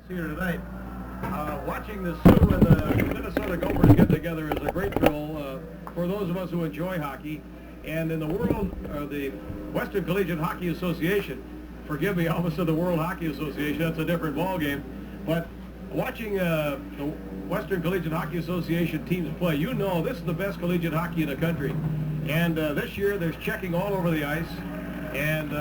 Here tonight. Watching the Sioux and the Minnesota Gophers get together is a great thrill for those of us who enjoy hockey. And in the world, the Western Collegiate Hockey Association, forgive me, I almost said the World Hockey Association, that's a different ballgame. But watching the Western Collegiate Hockey Association teams play, you know this is the best collegiate hockey in the country. And this year there's checking all over the ice. And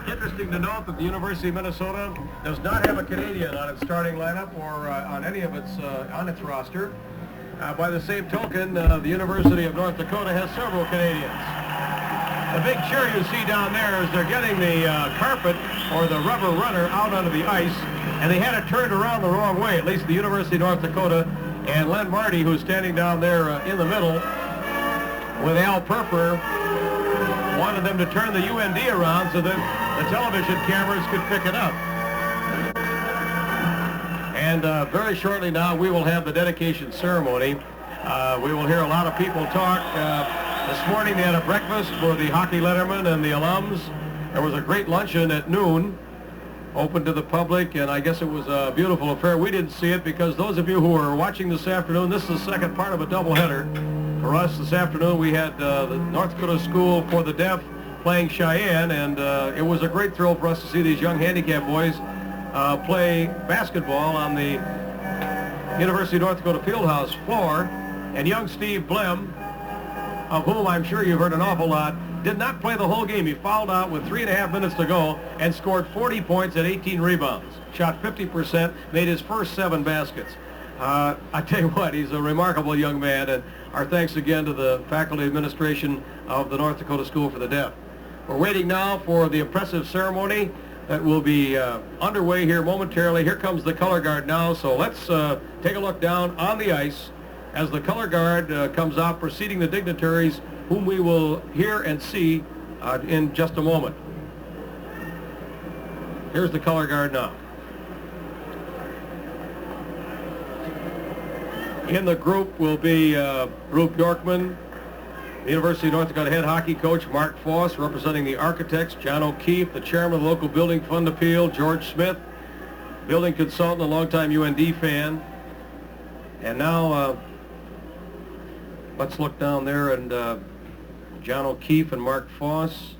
interesting to note that the University of Minnesota does not have a Canadian on its starting lineup or on any of its on its roster. By the same token, the University of North Dakota has several Canadians. The big cheer you see down there is they're getting the carpet or the rubber runner out onto the ice, and they had it turned around the wrong way, at least the University of North Dakota. And Len Marty, who's standing down there in the middle with Al Purpur, wanted them to turn the UND around so that the television cameras could pick it up. And very shortly now we will have the dedication ceremony. We will hear a lot of people talk. This morning they had a breakfast for the hockey lettermen and the alums. There was a great luncheon at noon, open to the public, and I guess it was a beautiful affair. We didn't see it because those of you who are watching this afternoon, this is the second part of a doubleheader. For us this afternoon we had the North Dakota School for the Deaf playing Cheyenne, and it was a great thrill for us to see these young handicapped boys play basketball on the University of North Dakota Fieldhouse floor. And young Steve Blem, of whom I'm sure you've heard an awful lot, did not play the whole game. He fouled out with 3.5 minutes to go and scored 40 points and 18 rebounds. Shot 50%, made his first 7 baskets. I tell you what, he's a remarkable young man, and our thanks again to the faculty administration of the North Dakota School for the Deaf. We're waiting now for the impressive ceremony that will be underway here momentarily. Here comes the color guard now, so let's take a look down on the ice as the color guard comes out, preceding the dignitaries whom we will hear and see in just a moment. Here's the color guard now. In the group will be Rube Bjorkman, the University of North Dakota head hockey coach Mark Foss, representing the architects, John O'Keefe, the chairman of the local building fund appeal, George Smith, building consultant, a longtime UND fan. And now let's look down there, and John O'Keefe and Mark Foss,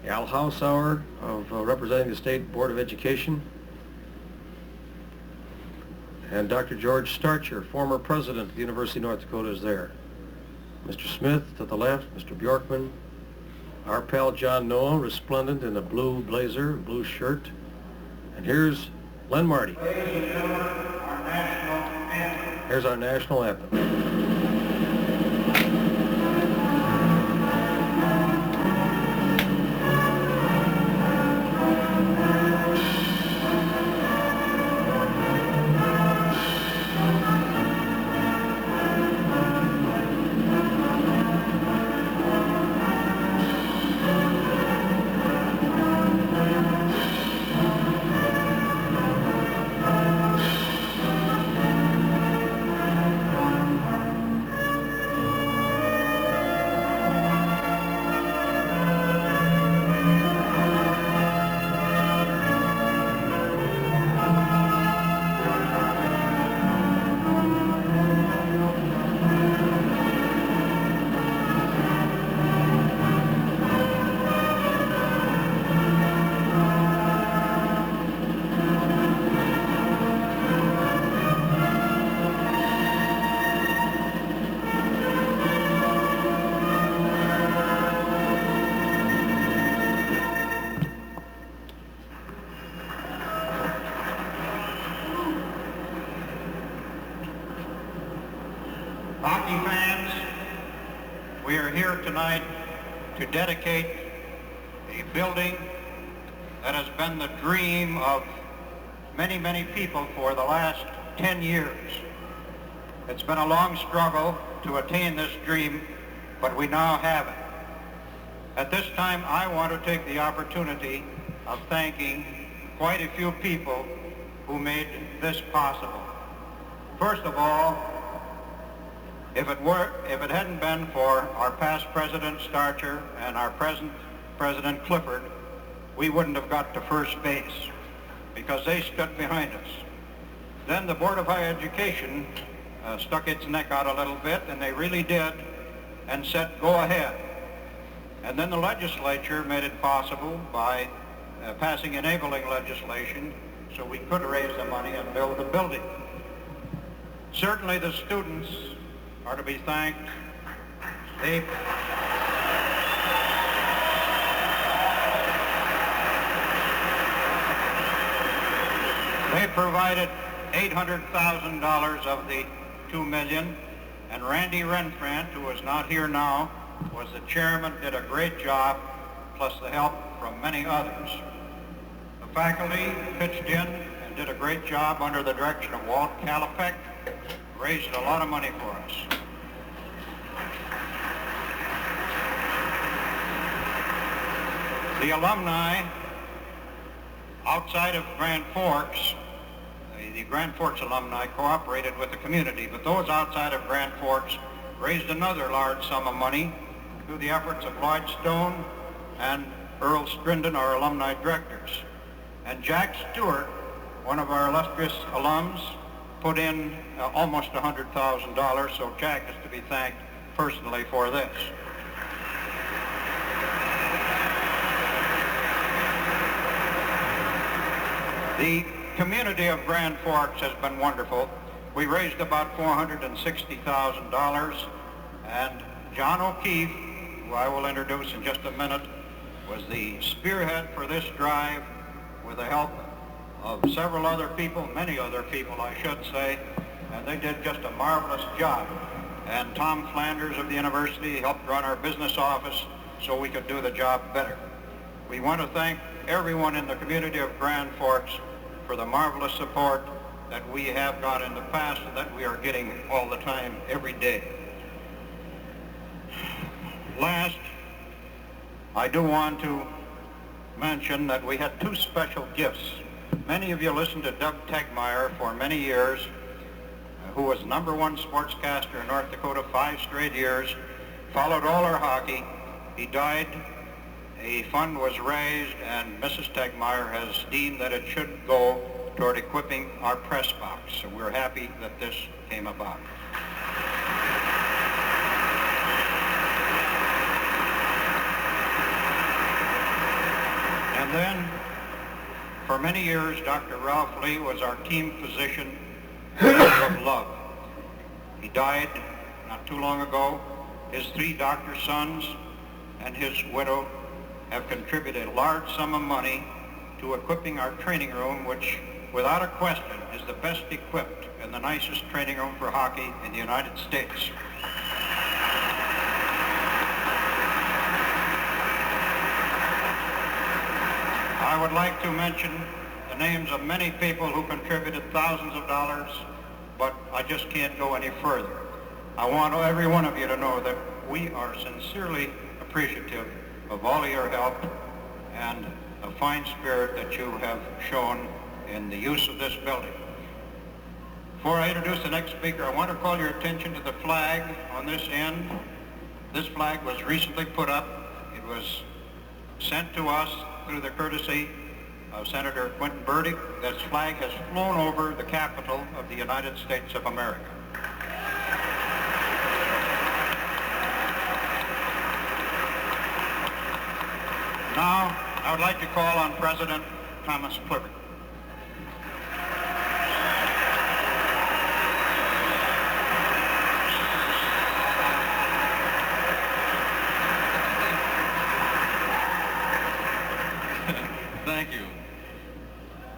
Al Hausauer of representing the State Board of Education, and Dr. George Starcher, former president of the University of North Dakota, is there. Mr. Smith to the left, Mr. Bjorkman, our pal John Noah, resplendent in a blue blazer, blue shirt. And here's Len Marty. Here's our national anthem. Hockey fans, we are here tonight to dedicate a building that has been the dream of many, many people for the last 10 years. It's been a long struggle to attain this dream, but we now have it. At this time, I want to take the opportunity of thanking quite a few people who made this possible. First of all, if it hadn't been for our past president Starcher and our present President Clifford, we wouldn't have got to first base, because because they stood behind us. Then the Board of Higher Education stuck its neck out a little bit, and they really did, and said, go ahead. And then the legislature made it possible by passing enabling legislation so we could raise the money and build the building. Certainly the students are to be thanked. They provided $800,000 of the $2 million, and Randy Renfrant, who is not here now, was the chairman, did a great job, plus the help from many others. The faculty pitched in and did a great job under the direction of Walt Kalipek, raised a lot of money for us. The alumni outside of Grand Forks, the Grand Forks alumni cooperated with the community, but those outside of Grand Forks raised another large sum of money through the efforts of Lloyd Stone and Earl Strinden, our alumni directors. And Jack Stewart, one of our illustrious alums, put in almost $100,000, so Jack is to be thanked personally for this. The community of Grand Forks has been wonderful. We raised about $460,000, and John O'Keefe, who I will introduce in just a minute, was the spearhead for this drive with the help of several other people, many other people I should say, and they did just a marvelous job. And Tom Flanders of the university helped run our business office so we could do the job better. We want to thank everyone in the community of Grand Forks for the marvelous support that we have got in the past and that we are getting all the time, every day. Last, I do want to mention that we had two special gifts. Many of you listened to Doug Tegmeyer for many years, who was #1 sportscaster in North Dakota 5 straight years, followed all our hockey. He died. A fund was raised, and Mrs. Tegmeyer has deemed that it should go toward equipping our press box. So we're happy that this came about. And then, for many years, Dr. Ralph Lee was our team physician of love. He died not too long ago. His 3 doctor sons and his widow have contributed a large sum of money to equipping our training room, which, without a question, is the best equipped and the nicest training room for hockey in the United States. I would like to mention the names of many people who contributed thousands of dollars, but I just can't go any further. I want every one of you to know that we are sincerely appreciative of all of your help and a fine spirit that you have shown in the use of this building. Before I introduce the next speaker, I want to call your attention to the flag on this end. This flag was recently put up. It was sent to us through the courtesy of Senator Quentin Burdick. This flag has flown over the Capitol of the United States of America. Now, I would like to call on President Thomas Clifford. Thank you.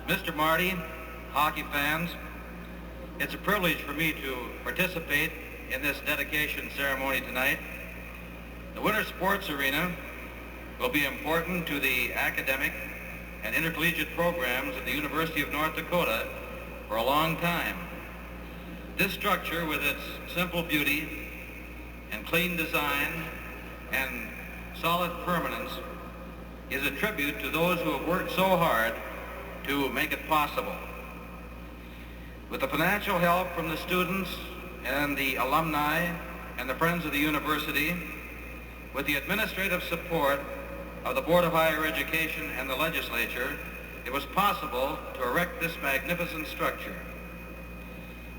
Mr. Marty, hockey fans, it's a privilege for me to participate in this dedication ceremony tonight. The Winter Sports Arena will be important to the academic and intercollegiate programs at the University of North Dakota for a long time. This structure, with its simple beauty and clean design and solid permanence, is a tribute to those who have worked so hard to make it possible. With the financial help from the students and the alumni and the friends of the university, with the administrative support of the Board of Higher Education and the legislature, it was possible to erect this magnificent structure.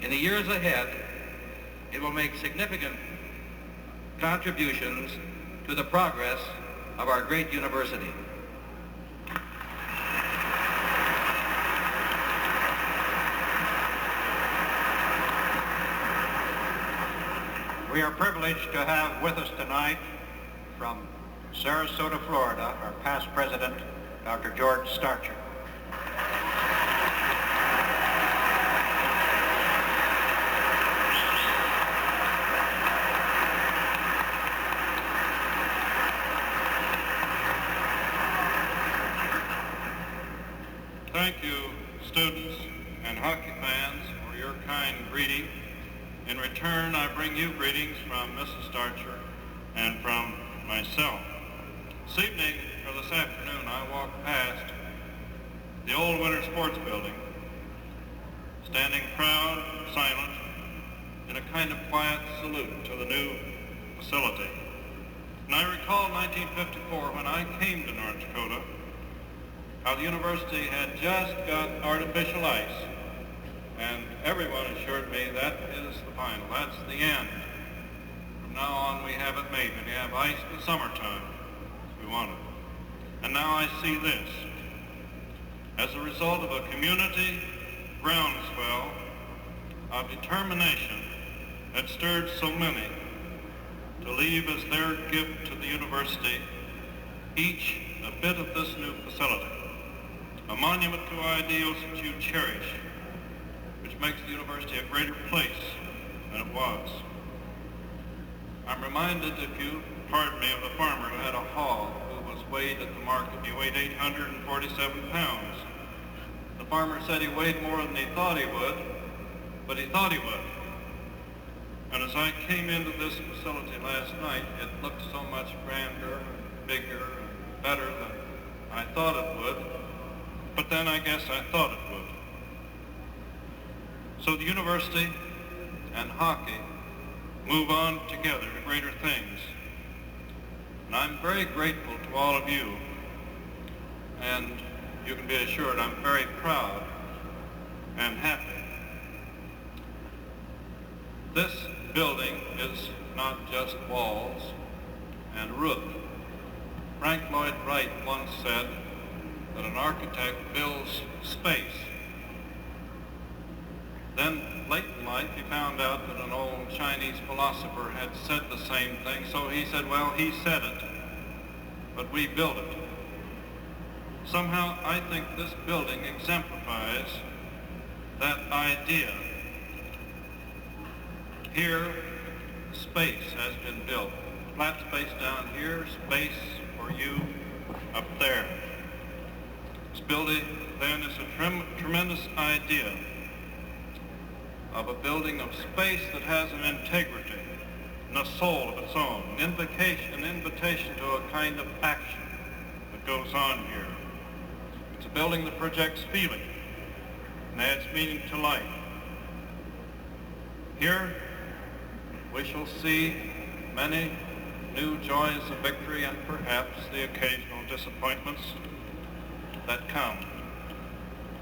In the years ahead, it will make significant contributions to the progress of our great university. We are privileged to have with us tonight from Sarasota, Florida, our past president, Dr. George Starcher. Thank you, students and hockey fans, for your kind greeting. In return, I bring you greetings from Mrs. Starcher and from myself. This evening, or this afternoon, I walked past the old Winter Sports Building, standing proud and silent in a kind of quiet salute to the new facility. And I recall 1954 when I came to North Dakota, how the university had just got artificial ice, and everyone assured me that is the final, that's the end. From now on we have it made, and we have ice in the summertime as we want it. And now I see this. As a result of a community groundswell of determination that stirred so many to leave as their gift to the university each a bit of this new facility, a monument to ideals that you cherish, which makes the university a greater place than it was. I'm reminded, if you pardon me, of the farmer who had a hog who was weighed at the market. He weighed 847 pounds. The farmer said he weighed more than he thought he would, but he thought he would. And as I came into this facility last night, it looked so much grander, bigger, and better than I thought it would. But then I guess I thought it would. So the university and hockey move on together to greater things. And I'm very grateful to all of you. And you can be assured I'm very proud and happy. This building is not just walls and roof. Frank Lloyd Wright once said that an architect builds space. Then, late in life, he found out that an old Chinese philosopher had said the same thing, so he said, well, he said it, but we built it. Somehow, I think this building exemplifies that idea. Here, space has been built. Flat space down here, space for you up there. This building, then, is a tremendous idea of a building of space that has an integrity and a soul of its own, an invitation to a kind of action that goes on here. It's a building that projects feeling and adds meaning to life. Here, we shall see many new joys of victory and perhaps the occasional disappointments that come.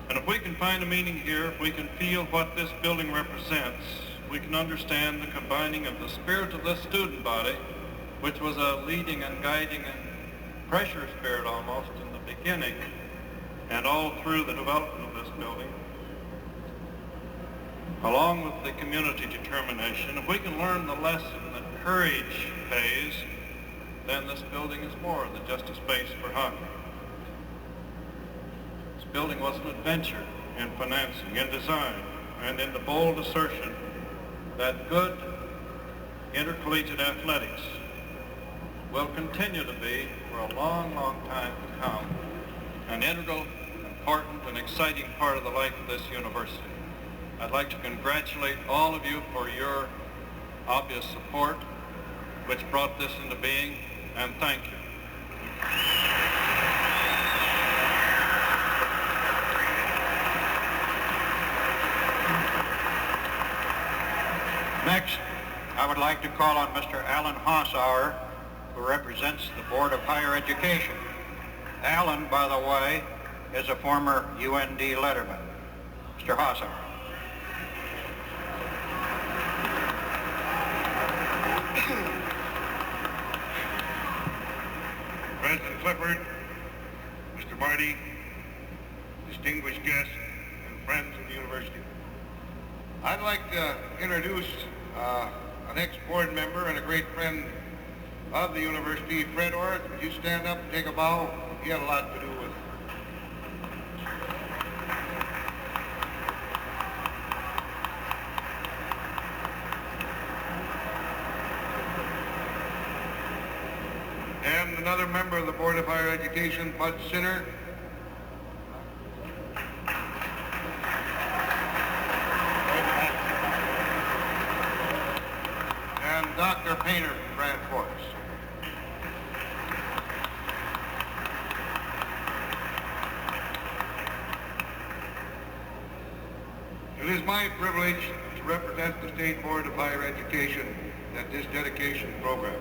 And if we can find a meaning here, if we can feel what this building represents, we can understand the combining of the spirit of this student body, which was a leading and guiding and pressure spirit almost in the beginning and all through the development of this building, along with the community determination. If we can learn the lesson that courage pays, then this building is more than just a space for hockey. This building was an adventure in financing, in design, and in the bold assertion that good intercollegiate athletics will continue to be, for a long, long time to come, an integral, important, and exciting part of the life of this university. I'd like to congratulate all of you for your obvious support, which brought this into being, and thank you. Next, I would like to call on Mr. Alan Hossauer, who represents the Board of Higher Education. Alan, by the way, is a former UND letterman. Mr. Hosser. President Clifford, Mr. Marty, distinguished guests, and friends of the university. I'd like to introduce an ex-board member and a great friend of the university, Fred Orth. Would you stand up and take a bow? He had a lot to do with and another member of the Board of Higher Education, Bud Sinner. And Dr. Painter from Grand Forks. It is my privilege to represent the State Board of Higher Education at this dedication program.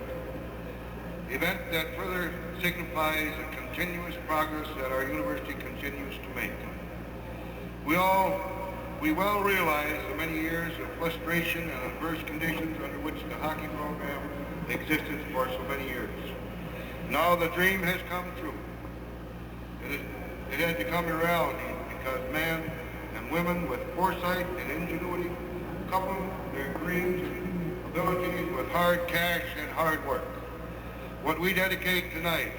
The event that further signifies the continuous progress that our university continues to make. We well realize the many years of frustration and adverse conditions under which the hockey program existed for so many years. Now the dream has come true. It has become a reality because men and women with foresight and ingenuity couple their dreams and abilities with hard cash and hard work. What we dedicate tonight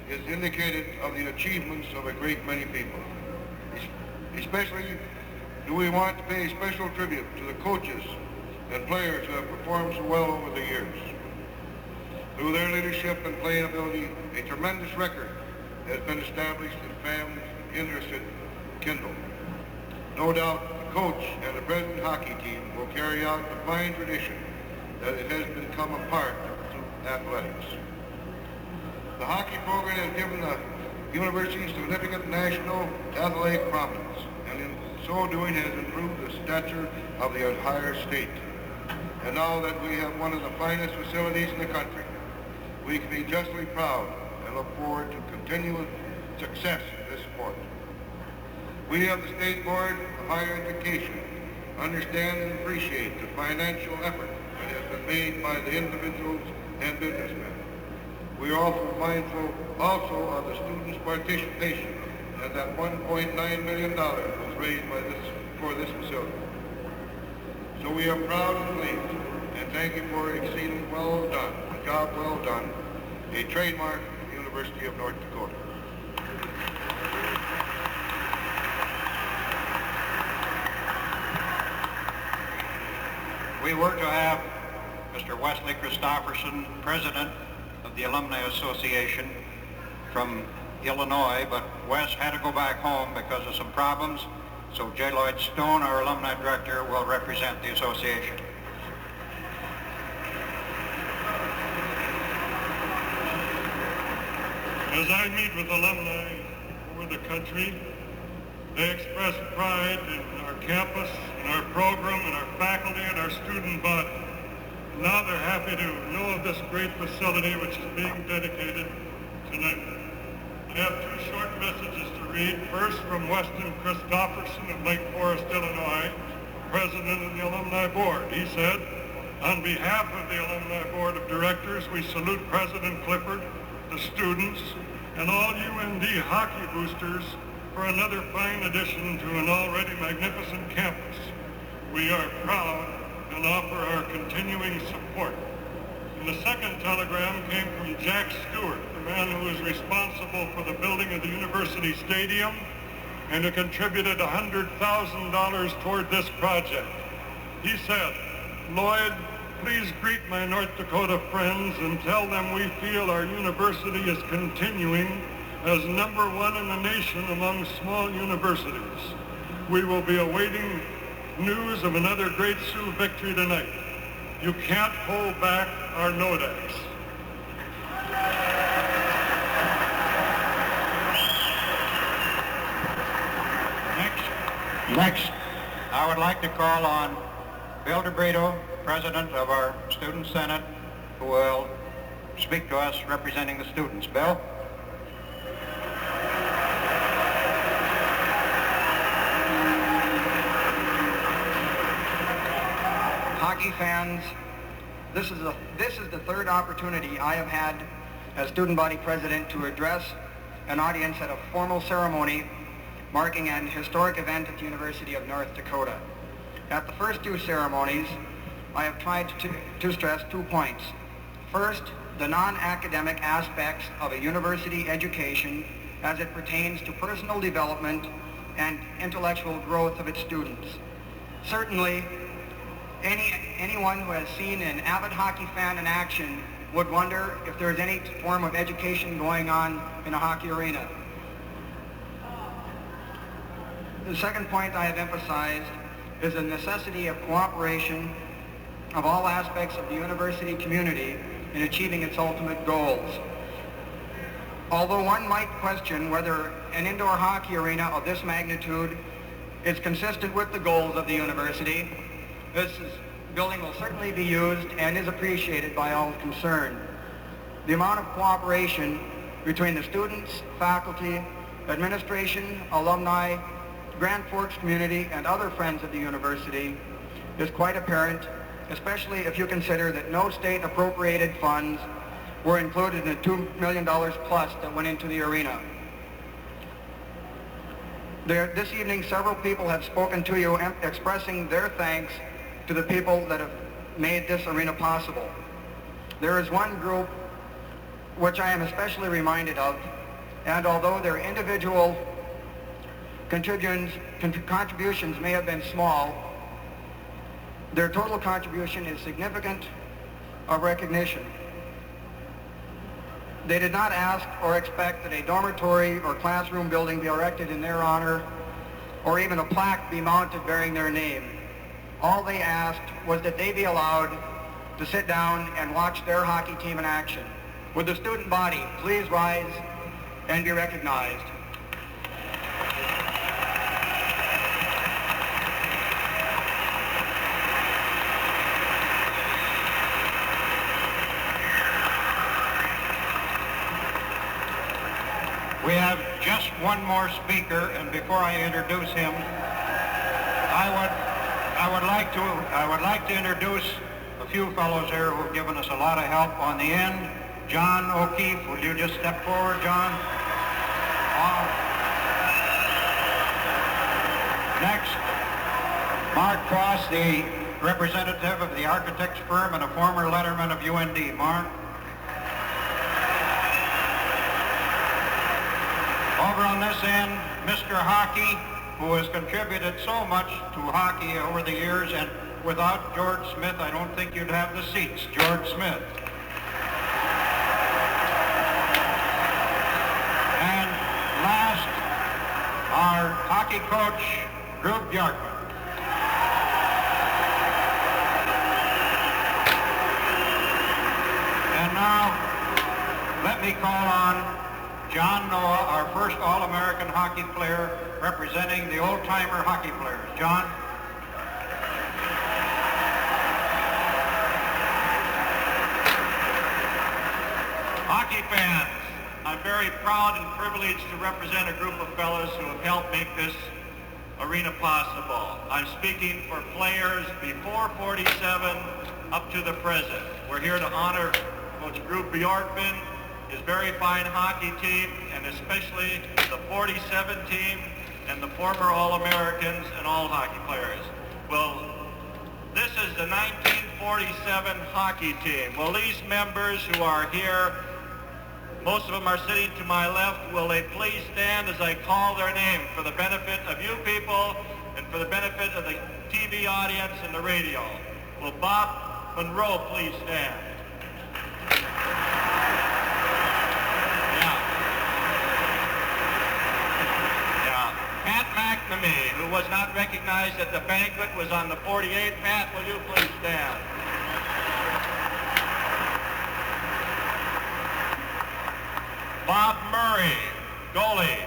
is indicative of the achievements of a great many people. Especially do we want to pay special tribute to the coaches and players who have performed so well over the years. Through their leadership and playing ability, a tremendous record has been established and fans interested kindled. No doubt the coach and the present hockey team will carry out the fine tradition that it has become a part of athletics. The hockey program has given the university significant national athletic prominence, and in so doing has improved the stature of the entire state. And now that we have one of the finest facilities in the country, we can be justly proud and look forward to continued success in this sport. We of the State Board of Higher Education understand and appreciate the financial effort that has been made by the individuals and businessmen. We are also mindful of the students' participation, as that $1.9 million was raised for this facility. So we are proud and pleased, and thank you for exceeding well done, a job well done, a trademark of the University of North Dakota. We were to have Mr. Wesley Christopherson, President of the Alumni Association from Illinois, but Wes had to go back home because of some problems, so J. Lloyd Stone, our Alumni Director, will represent the association. As I meet with alumni over the country, they express pride in our campus, in our program, in our faculty, and our student body. Now they're happy to know of this great facility which is being dedicated tonight. I have two short messages to read. First, from Weston Christopherson of Lake Forest, Illinois, President of the Alumni Board. He said, on behalf of the Alumni Board of Directors, we salute President Clifford, the students, and all UND hockey boosters for another fine addition to an already magnificent campus. We are proud and offer our continuing support. And the second telegram came from Jack Stewart, the man who is responsible for the building of the university stadium and who contributed $100,000 toward this project. He said, Lloyd, please greet my North Dakota friends and tell them we feel our university is continuing as #1 in the nation among small universities. We will be awaiting news of another great Sioux victory tonight. You can't hold back our Nodax. Next, I would like to call on Bill DeBrito, President of our Student Senate, who will speak to us representing the students. Bill? hockey fans, this is the third opportunity I have had as student body president to address an audience at a formal ceremony marking an historic event at the University of North Dakota. At the first two ceremonies, I have tried to stress 2 points. First, the non-academic aspects of a university education as it pertains to personal development and intellectual growth of its students. Certainly, anyone who has seen an avid hockey fan in action would wonder if there is any form of education going on in a hockey arena. The second point I have emphasized is the necessity of cooperation of all aspects of the university community in achieving its ultimate goals. Although one might question whether an indoor hockey arena of this magnitude is consistent with the goals of the university, this building will certainly be used and is appreciated by all concerned. The amount of cooperation between the students, faculty, administration, alumni, Grand Forks community, and other friends of the university is quite apparent, especially if you consider that no state appropriated funds were included in the $2 million plus that went into the arena. This evening, several people have spoken to you expressing their thanks to the people that have made this arena possible. There is one group which I am especially reminded of, and although their individual contributions may have been small, their total contribution is significant of recognition. They did not ask or expect that a dormitory or classroom building be erected in their honor, or even a plaque be mounted bearing their name. All they asked was that they be allowed to sit down and watch their hockey team in action. Would the student body please rise and be recognized? We have just one more speaker, and before I introduce him, I would like to introduce a few fellows here who have given us a lot of help on the end. John O'Keefe, will you just step forward, John? Next, Mark Cross, the representative of the architect's firm and a former letterman of UND. Mark. Over on this end, Mr. Hockey, who has contributed so much to hockey over the years, and without George Smith, I don't think you'd have the seats. George Smith. And last, our hockey coach, Drew Bjarkman. And now, let me call on John Noah, our first All-American hockey player, representing the old-timer hockey players. John? Hockey fans, I'm very proud and privileged to represent a group of fellows who have helped make this arena possible. I'm speaking for players before 47 up to the present. We're here to honor Coach Drew Bjarkman, his very fine hockey team, and especially the 47 team and the former All-Americans and all hockey players. Well, this is the 1947 hockey team. Will these members who are here, most of them are sitting to my left, will they please stand as I call their name for the benefit of you people and for the benefit of the TV audience and the radio? Will Bob Monroe please stand? McNamee, who was not recognized at the banquet, was on the 48. Pat, will you please stand? Bob Murray, goalie.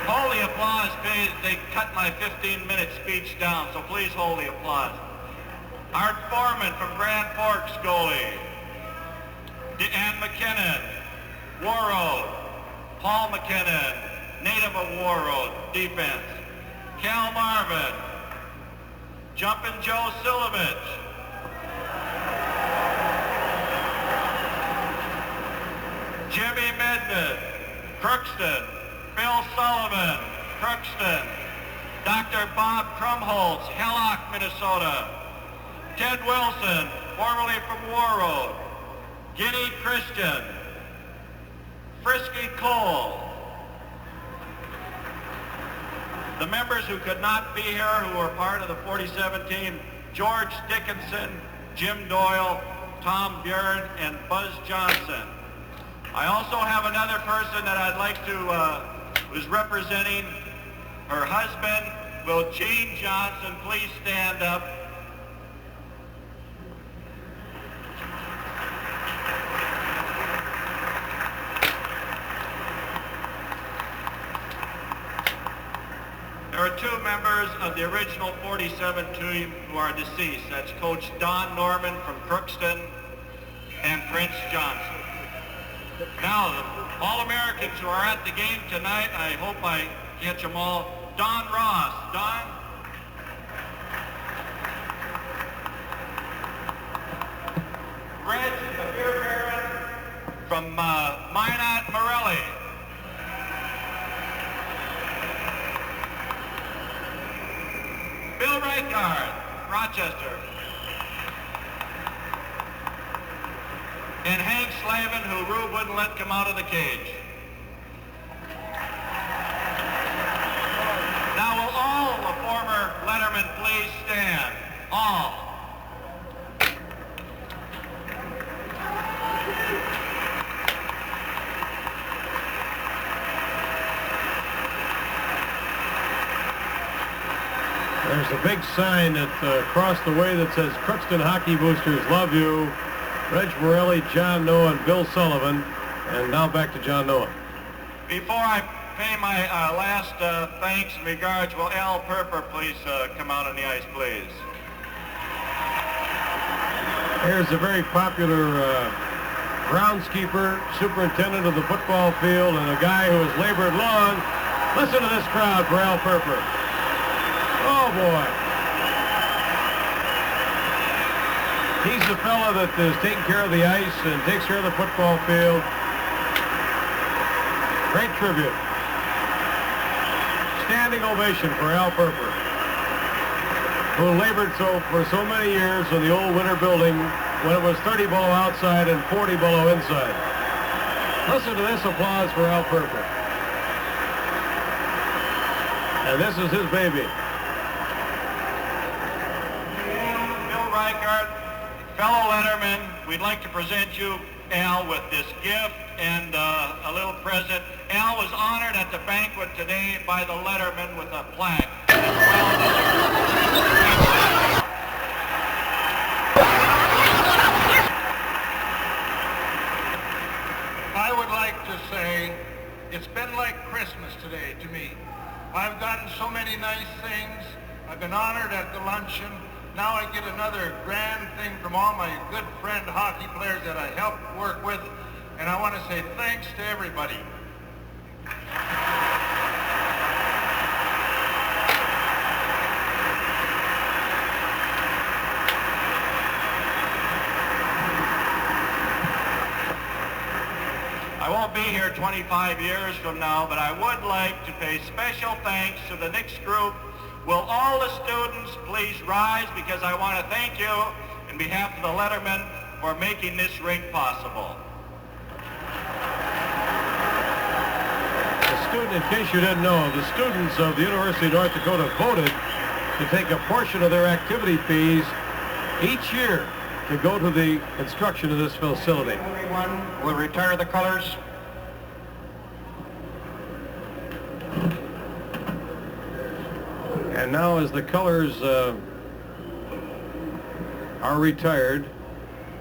Hold the applause, please. They cut my 15-minute speech down, so please hold the applause. Art Foreman from Grand Forks, goalie. Ann McKinnon, Warroad, Paul McKinnon, native of Warroad, defense. Cal Marvin. Jumpin' Joe Silovich. Jimmy Medved, Crookston. Bill Sullivan, Crookston. Dr. Bob Krumholtz, Hellock, Minnesota. Ted Wilson, formerly from Warroad. Guinea Christian. Frisky Cole. The members who could not be here, who were part of the 47 team, George Dickinson, Jim Doyle, Tom Björn, and Buzz Johnson. I also have another person that I'd like to, who's representing her husband. Will Gene Johnson please stand up? There are two members of the original 47 team who are deceased. That's Coach Don Norman from Crookston and Prince Johnson. Now, the All-Americans who are at the game tonight, I hope I catch them all. Don Ross. Don? Reg, the beer baron from Minot, Morelli. Bill Reichard, Rochester. And Hank Slavin, who Rube wouldn't let come out of the cage. Now will all the former lettermen please stand? All. There's a big sign across the way that says Crookston Hockey Boosters love you. Reg Morelli, John Noah, and Bill Sullivan. And now back to John Noah. Before I pay my last thanks and regards, will Al Purpur please come out on the ice, please? Here's a very popular groundskeeper, superintendent of the football field, and a guy who has labored long. Listen to this crowd for Al Purpur. Oh, boy. He's the fella that is taking care of the ice and takes care of the football field. Great tribute. Standing ovation for Al Purpur, who labored for so many years in the old winter building when it was 30 below outside and 40 below inside. Listen to this applause for Al Purpur. And this is his baby. Bill Reichard, fellow letterman, we'd like to present you, Al, with this gift and a little present. Al was honored at the banquet today by the letterman with a plaque. I would like to say it's been like Christmas today to me. I've gotten so many nice things. I've been honored at the luncheon. Now I get another grand thing from all my good friend hockey players that I helped work with. And I want to say thanks to everybody. I won't be here 25 years from now, but I would like to pay special thanks to the next group. Will all the students please rise, because I want to thank you on behalf of the lettermen for making this rink possible. In case you didn't know, the students of the University of North Dakota voted to take a portion of their activity fees each year to go to the construction of this facility. Everyone will retire the colors. And now as the colors are retired,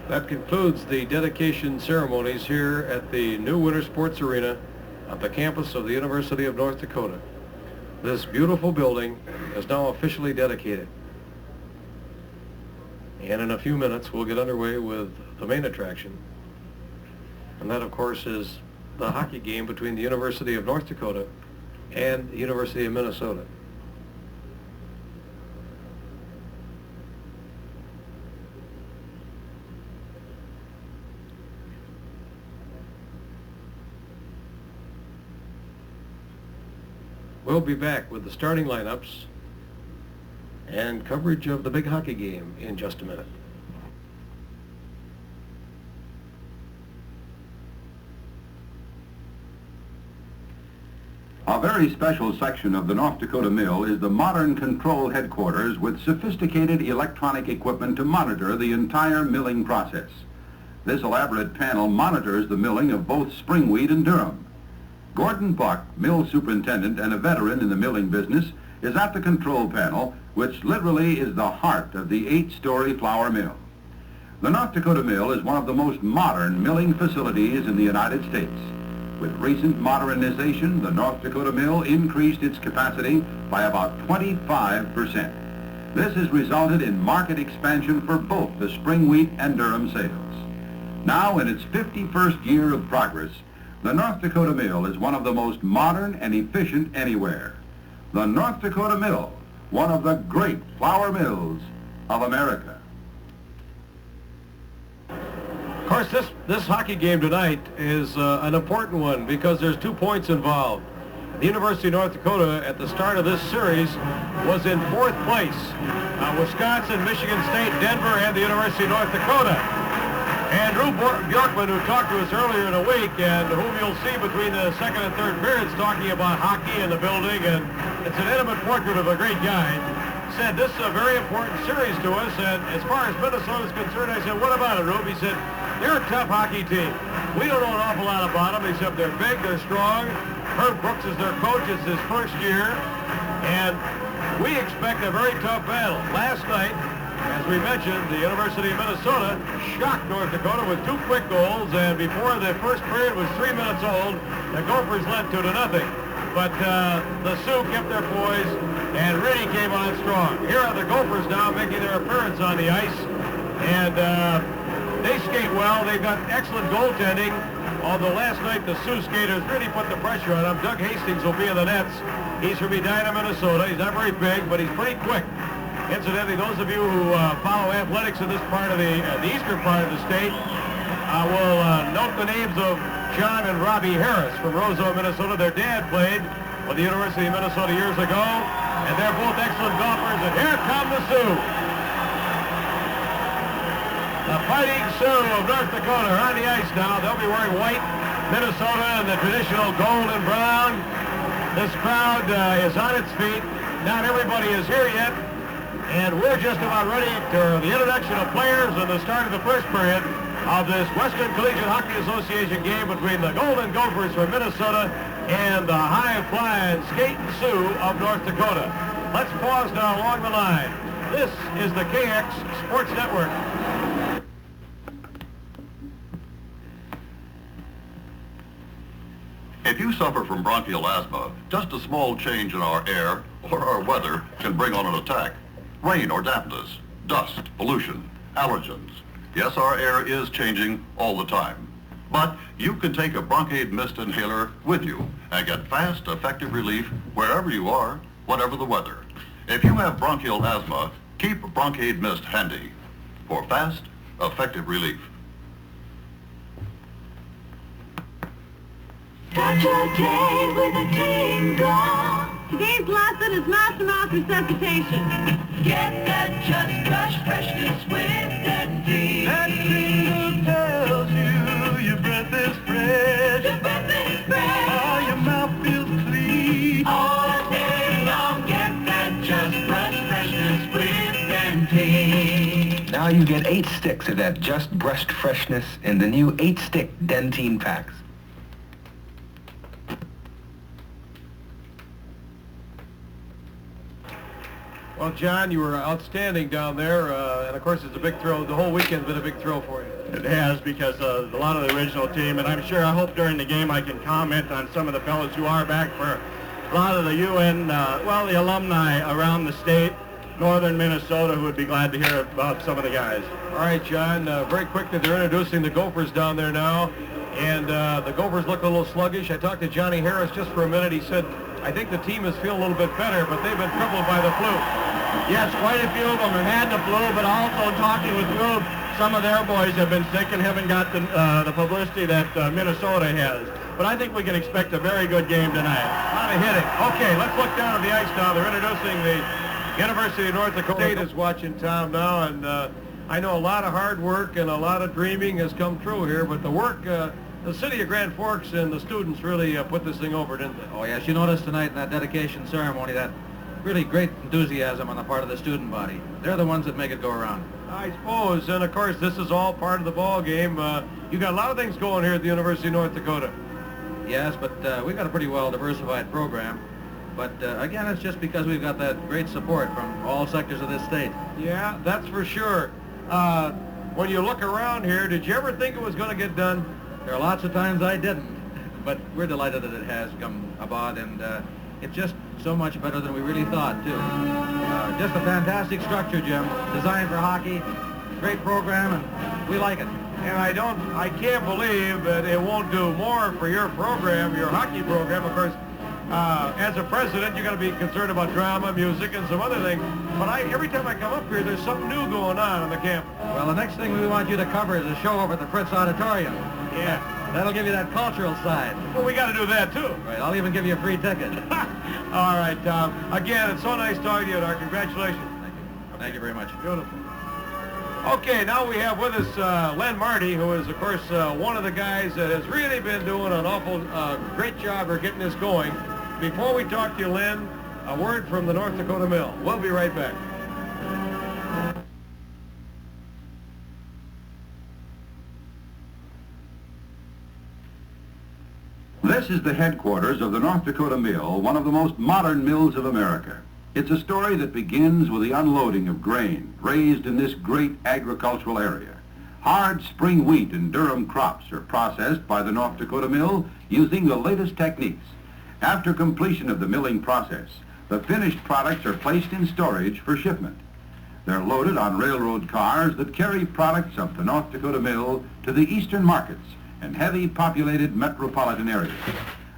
that concludes the dedication ceremonies here at the new Winter Sports Arena at the campus of the University of North Dakota. This beautiful building is now officially dedicated. And in a few minutes we'll get underway with the main attraction. And that, of course, is the hockey game between the University of North Dakota and the University of Minnesota. We'll be back with the starting lineups and coverage of the big hockey game in just a minute. A very special section of the North Dakota Mill is the modern control headquarters with sophisticated electronic equipment to monitor the entire milling process. This elaborate panel monitors the milling of both spring wheat and durum. Gordon Buck, mill superintendent and a veteran in the milling business, is at the control panel, which literally is the heart of the 8-story flour mill. The North Dakota Mill is one of the most modern milling facilities in the United States. With recent modernization, the North Dakota Mill increased its capacity by about 25%. This has resulted in market expansion for both the spring wheat and durum sales. Now, in its 51st year of progress, the North Dakota Mill is one of the most modern and efficient anywhere. The North Dakota Mill, one of the great flour mills of America. Of course, this hockey game tonight is an important one because there's 2 points involved. The University of North Dakota at the start of this series was in 4th place. Wisconsin, Michigan State, Denver, and the University of North Dakota. And Drew Bjorkman, who talked to us earlier in the week and whom you'll see between the second and third periods talking about hockey in the building, and it's an intimate portrait of a great guy, said this is a very important series to us, and as far as Minnesota is concerned, I said, what about it, Rube? He said, they're a tough hockey team. We don't know an awful lot about them, except they're big, they're strong. Herb Brooks is their coach. It's his first year, and we expect a very tough battle. Last night, as we mentioned, the University of Minnesota shocked North Dakota with 2 quick goals, and before the first period was 3 minutes old, the Gophers led 2-0. But the Sioux kept their poise and really came on strong. Here are the Gophers now making their appearance on the ice, and they skate well. They've got excellent goaltending, although last night the Sioux skaters really put the pressure on them. Doug Hastings will be in the nets. He's from Edina, Minnesota. He's not very big, but he's pretty quick. Incidentally, those of you who follow athletics in this part of the eastern part of the state will note the names of John and Robbie Harris from Roseau, Minnesota. Their dad played with the University of Minnesota years ago, and they're both excellent golfers. And here come the Sioux. The Fighting Sioux of North Dakota are on the ice now. They'll be wearing white, Minnesota, and the traditional gold and brown. This crowd is on its feet. Not everybody is here yet. And we're just about ready for the introduction of players and the start of the first period of this Western Collegiate Hockey Association game between the Golden Gophers from Minnesota and the high-flying skating Sioux of North Dakota. Let's pause now along the line. This is the KX Sports Network. If you suffer from bronchial asthma, just a small change in our air or our weather can bring on an attack. Rain or dampness, dust, pollution, allergens. Yes, our air is changing all the time. But you can take a Bronchaid Mist inhaler with you and get fast, effective relief wherever you are, whatever the weather. If you have bronchial asthma, keep Bronchaid Mist handy for fast, effective relief. Touch a day with a tingle. Today's lesson is mouth-to-mouth resuscitation. Get that just brush freshness with Dentine. That tingle tells you your breath is fresh. Your breath is fresh. Oh, your mouth feels clean. All day long, get that just brush freshness with Dentine. Now you get 8 sticks of that just brushed freshness in the new 8-stick Dentine packs. Well, John, you were outstanding down there, and of course it's a big thrill. The whole weekend's been a big thrill for you. It has, because a lot of the original team, and I'm sure, I hope during the game I can comment on some of the fellows who are back for a lot of the UN, the alumni around the state, northern Minnesota, who would be glad to hear about some of the guys. All right, John, very quickly, they're introducing the Gophers down there now. and the Gophers look a little sluggish. I talked to Johnny Harris just for a minute. He said, I think the team is feeling a little bit better, but they've been crippled by the flu. Yes, quite a few of them have had the flu, but also talking with Rube, some of their boys have been sick and haven't got the publicity that Minnesota has. But I think we can expect a very good game tonight. A lot of hitting. Okay, let's look down at the ice now. They're introducing the University of North Dakota. State is watching Tom now, and I know a lot of hard work and a lot of dreaming has come true here, but the work, the city of Grand Forks and the students really put this thing over, didn't they? Oh, yes, you noticed tonight in that dedication ceremony that really great enthusiasm on the part of the student body. They're the ones that make it go around. I suppose, and of course, this is all part of the ball game. You got a lot of things going here at the University of North Dakota. Yes, but we've got a pretty well diversified program. But again, it's just because we've got that great support from all sectors of this state. Yeah, that's for sure. When you look around here, did you ever think it was going to get done? There are lots of times I didn't, but we're delighted that it has come about, and it's just so much better than we really thought, too. Just a fantastic structure, Jim. Designed for hockey, great program, and we like it. And I can't believe that it won't do more for your program, your hockey program. Of course, as a president, you're going to be concerned about drama, music, and some other things. But every time I come up here, there's something new going on the campus. Well, the next thing we want you to cover is a show over at the Fritz Auditorium. Yeah. That'll give you that cultural side. Well, we got to do that, too. Right, I'll even give you a free ticket. All right, Tom. Again, it's so nice talking to you, and our congratulations. Thank you. Thank you very much. Beautiful. Okay, now we have with us Len Marty, who is, of course, one of the guys that has really been doing an awful great job of getting this going. Before we talk to you, Len, a word from the North Dakota Mill. We'll be right back. This is the headquarters of the North Dakota Mill, one of the most modern mills of America. It's a story that begins with the unloading of grain raised in this great agricultural area. Hard spring wheat and durum crops are processed by the North Dakota Mill using the latest techniques. After completion of the milling process, the finished products are placed in storage for shipment. They're loaded on railroad cars that carry products of the North Dakota Mill to the eastern markets and heavy populated metropolitan areas.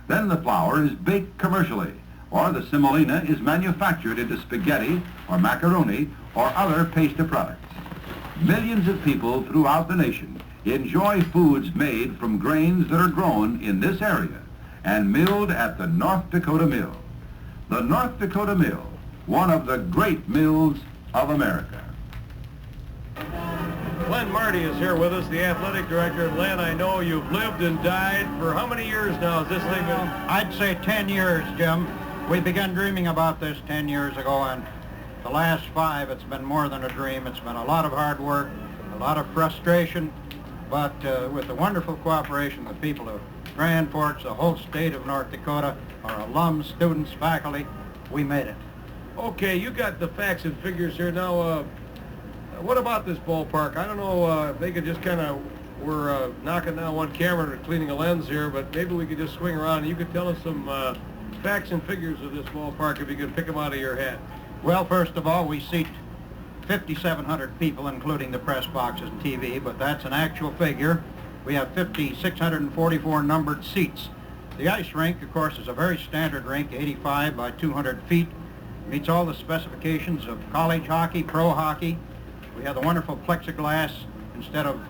Then the flour is baked commercially, or the semolina is manufactured into spaghetti or macaroni or other pasta products. Millions of people throughout the nation enjoy foods made from grains that are grown in this area and milled at the North Dakota Mill. The North Dakota Mill, one of the great mills of America. Len Marty is here with us, the athletic director. Len, I know you've lived and died for how many years now? Has this thing been? I'd say 10 years, Jim. We began dreaming about this 10 years ago, and the last 5, it's been more than a dream. It's been a lot of hard work, a lot of frustration, but with the wonderful cooperation of the people of Grand Forks, the whole state of North Dakota, our alums, students, faculty, we made it. Okay, you got the facts and figures here. Now, what about this ballpark? I don't know if they could just kind of, we're knocking down one camera and cleaning a lens here, but maybe we could just swing around and you could tell us some facts and figures of this ballpark if you could pick them out of your hat. Well, first of all, we seat 5,700 people, including the press boxes and TV, but that's an actual figure. We have 5,644 numbered seats. The ice rink, of course, is a very standard rink, 85 by 200 feet. Meets all the specifications of college hockey, pro hockey. We have the wonderful plexiglass instead of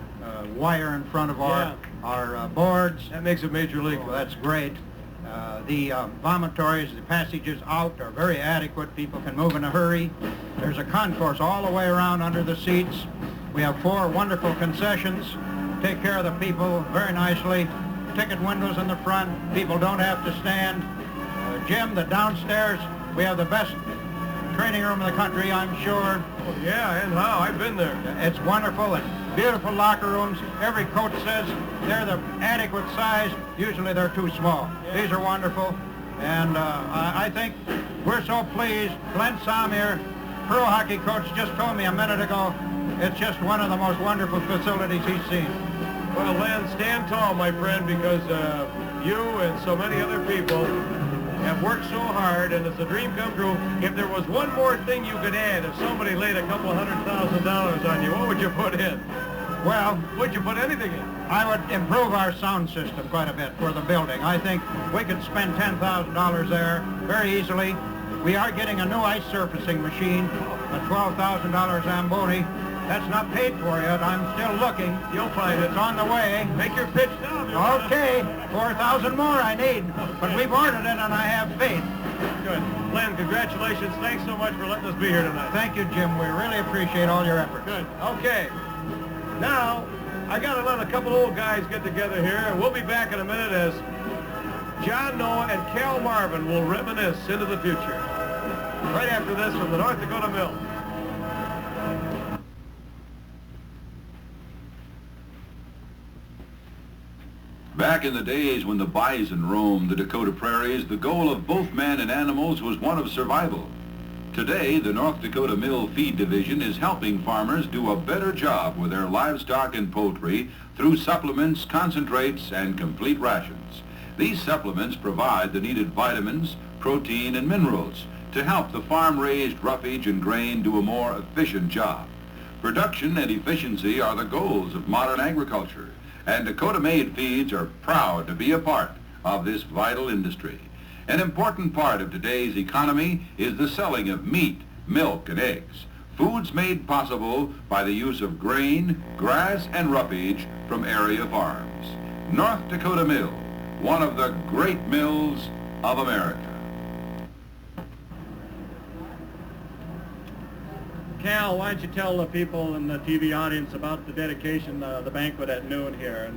wire in front of our boards. That makes it major league. Oh, that's great. The vomitories, the passages out are very adequate. People can move in a hurry. There's a concourse all the way around under the seats. We have 4 wonderful concessions. Take care of the people very nicely. Ticket windows in the front. People don't have to stand. Jim, the downstairs, we have the best training room in the country, I'm sure. Oh, yeah, and how? I've been there. It's wonderful, and beautiful locker rooms. Every coach says they're the adequate size. Usually they're too small. Yeah. These are wonderful, and I think we're so pleased. Glenn Sommer, pro hockey coach, just told me a minute ago, it's just one of the most wonderful facilities he's seen. Well, Len, stand tall, my friend, because you and so many other people have worked so hard, and it's a dream come true. If there was one more thing you could add, if somebody laid a couple $100,000 on you, what would you put in? Well, would you put anything in? I would improve our sound system quite a bit for the building. I think we could spend $10,000 there very easily. We are getting a new ice surfacing machine, a $12,000 Zamboni. That's not paid for yet. I'm still looking. You'll find it. It's on the way. Make your pitch down. Okay. 4,000 more I need. But we've ordered it and I have faith. Good. Len, congratulations. Thanks so much for letting us be here tonight. Thank you, Jim. We really appreciate all your efforts. Good. Okay. Now, I got to let a couple old guys get together here, and we'll be back in a minute as John Noah and Cal Marvin will reminisce into the future. Right after this from the North Dakota Mill. Back in the days when the bison roamed the Dakota prairies, the goal of both man and animals was one of survival. Today, the North Dakota Mill Feed Division is helping farmers do a better job with their livestock and poultry through supplements, concentrates, and complete rations. These supplements provide the needed vitamins, protein, and minerals to help the farm-raised roughage and grain do a more efficient job. Production and efficiency are the goals of modern agriculture, and Dakota-made feeds are proud to be a part of this vital industry. An important part of today's economy is the selling of meat, milk, and eggs, foods made possible by the use of grain, grass, and roughage from area farms. North Dakota Mill, one of the great mills of America. Cal, why don't you tell the people in the TV audience about the dedication, the banquet at noon here?